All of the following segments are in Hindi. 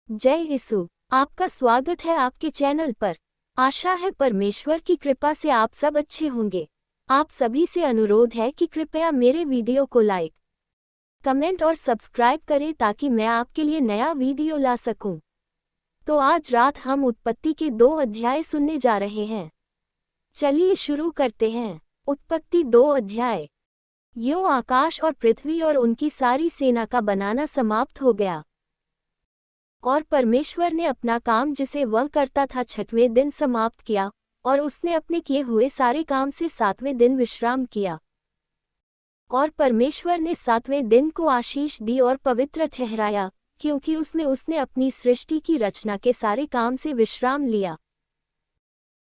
जय यीशु। आपका स्वागत है आपके चैनल पर। आशा है परमेश्वर की कृपा से आप सब अच्छे होंगे। आप सभी से अनुरोध है कि कृपया मेरे वीडियो को लाइक, कमेंट और सब्सक्राइब करें ताकि मैं आपके लिए नया वीडियो ला सकूं। तो आज रात हम उत्पत्ति के 2 अध्याय सुनने जा रहे हैं। चलिए शुरू करते हैं। उत्पत्ति 2 अध्याय। यूं आकाश और पृथ्वी और उनकी सारी सेना का बनाना समाप्त हो गया। और परमेश्वर ने अपना काम जिसे वह करता था 6वें दिन समाप्त किया, और उसने अपने किए हुए सारे काम से 7वें दिन विश्राम किया। और परमेश्वर ने 7वें दिन को आशीष दी और पवित्र ठहराया, क्योंकि उसमें उसने अपनी सृष्टि की रचना के सारे काम से विश्राम लिया।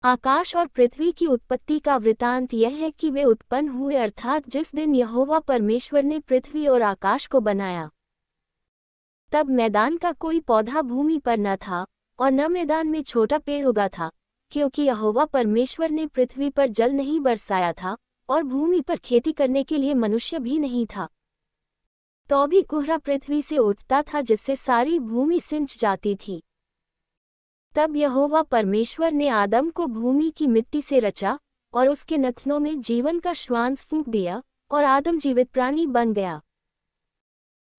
आकाश और पृथ्वी की उत्पत्ति का वृतांत यह है कि वे उत्पन्न हुए, अर्थात जिस दिन यहोवा परमेश्वर ने पृथ्वी और आकाश को बनाया। तब मैदान का कोई पौधा भूमि पर न था, और न मैदान में छोटा पेड़ उगा था, क्योंकि यहोवा परमेश्वर ने पृथ्वी पर जल नहीं बरसाया था, और भूमि पर खेती करने के लिए मनुष्य भी नहीं था। तो भी कोहरा पृथ्वी से उठता था, जिससे सारी भूमि सिंच जाती थी। तब यहोवा परमेश्वर ने आदम को भूमि की मिट्टी से रचा, और उसके नथनों में जीवन का श्वास फूंक दिया, और आदम जीवित प्राणी बन गया।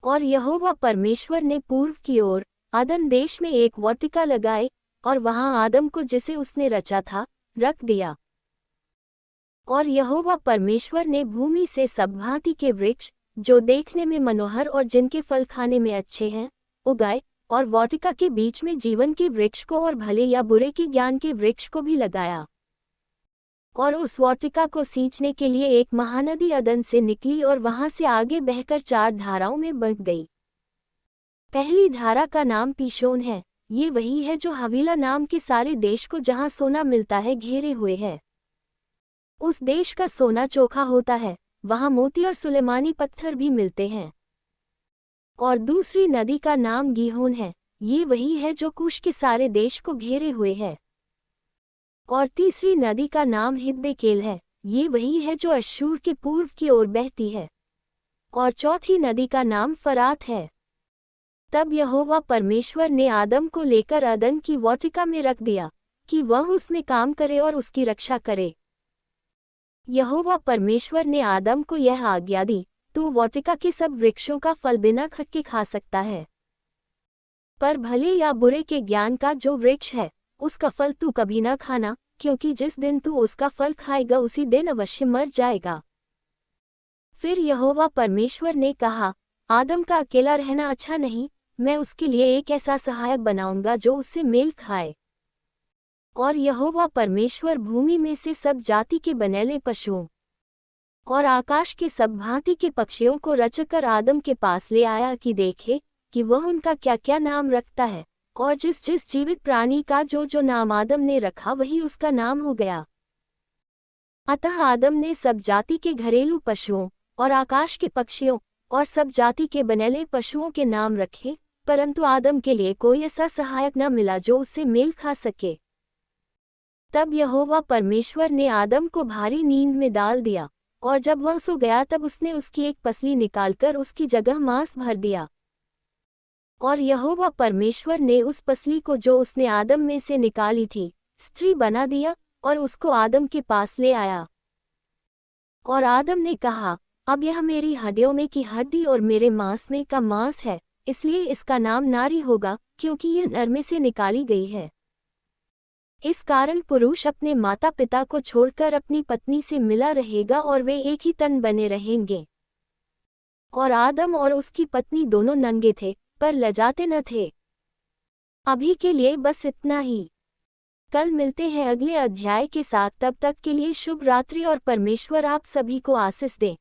और यहोवा परमेश्वर ने पूर्व की ओर आदन देश में एक वाटिका लगाई, और वहां आदम को जिसे उसने रचा था रख दिया। और यहोवा परमेश्वर ने भूमि से सब भांति के वृक्ष, जो देखने में मनोहर और जिनके फल खाने में अच्छे हैं, उगाए, और वाटिका के बीच में जीवन के वृक्ष को और भले या बुरे के ज्ञान के वृक्ष को भी लगाया। और उस वाटिका को सींचने के लिए एक महानदी अदन से निकली, और वहां से आगे बहकर 4 धाराओं में बंट गई। पहली धारा का नाम पीशोन है। ये वही है जो हवीला नाम के सारे देश को, जहां सोना मिलता है, घेरे हुए है। उस देश का सोना चोखा होता है, वहां मोती और सुलेमानी पत्थर भी मिलते हैं। और दूसरी नदी का नाम गीहोन है। ये वही है जो कुश के सारे देश को घेरे हुए है। और तीसरी नदी का नाम हिद्देकेल है। ये वही है जो अश्शूर के पूर्व की ओर बहती है। और चौथी नदी का नाम फरात है। तब यहोवा परमेश्वर ने आदम को लेकर अदन की वाटिका में रख दिया, कि वह उसमें काम करे और उसकी रक्षा करे। यहोवा परमेश्वर ने आदम को यह आज्ञा दी, तू वाटिका के सब वृक्षों का फल बिना खटके खा सकता है, पर भले या बुरे के ज्ञान का जो वृक्ष है, उसका फल तू कभी न खाना, क्योंकि जिस दिन तू उसका फल खाएगा उसी दिन अवश्य मर जाएगा। फिर यहोवा परमेश्वर ने कहा, आदम का अकेला रहना अच्छा नहीं, मैं उसके लिए एक ऐसा सहायक बनाऊंगा जो उससे मेल खाए। और यहोवा परमेश्वर भूमि में से सब जाति के बनेले पशुओं और आकाश के सब भांति के पक्षियों को रचकर आदम के पास ले आया, कि देखे कि वह उनका क्या क्या नाम रखता है। और जिस जिस जीवित प्राणी का जो जो नाम आदम ने रखा, वही उसका नाम हो गया। अतः आदम ने सब जाति के घरेलू पशुओं और आकाश के पक्षियों और सब जाति के बनेले पशुओं के नाम रखे, परंतु आदम के लिए कोई ऐसा सहायक न मिला जो उससे मेल खा सके। तब यहोवा परमेश्वर ने आदम को भारी नींद में डाल दिया, और जब वह सो गया तब उसने उसकी एक पसली निकालकर उसकी जगह मांस भर दिया। और यहोवा परमेश्वर ने उस पसली को जो उसने आदम में से निकाली थी स्त्री बना दिया, और उसको आदम के पास ले आया। और आदम ने कहा, अब यह मेरी हड्डियों में की हड्डी और मेरे मांस में का मांस है, इसलिए इसका नाम नारी होगा, क्योंकि यह नर में से निकाली गई है। इस कारण पुरुष अपने माता पिता को छोड़कर अपनी पत्नी से मिला रहेगा, और वे एक ही तन बने रहेंगे। और आदम और उसकी पत्नी दोनों नंगे थे, पर लजाते न थे। अभी के लिए बस इतना ही। कल मिलते हैं अगले अध्याय के साथ। तब तक के लिए शुभ रात्रि, और परमेश्वर आप सभी को आशीष दे।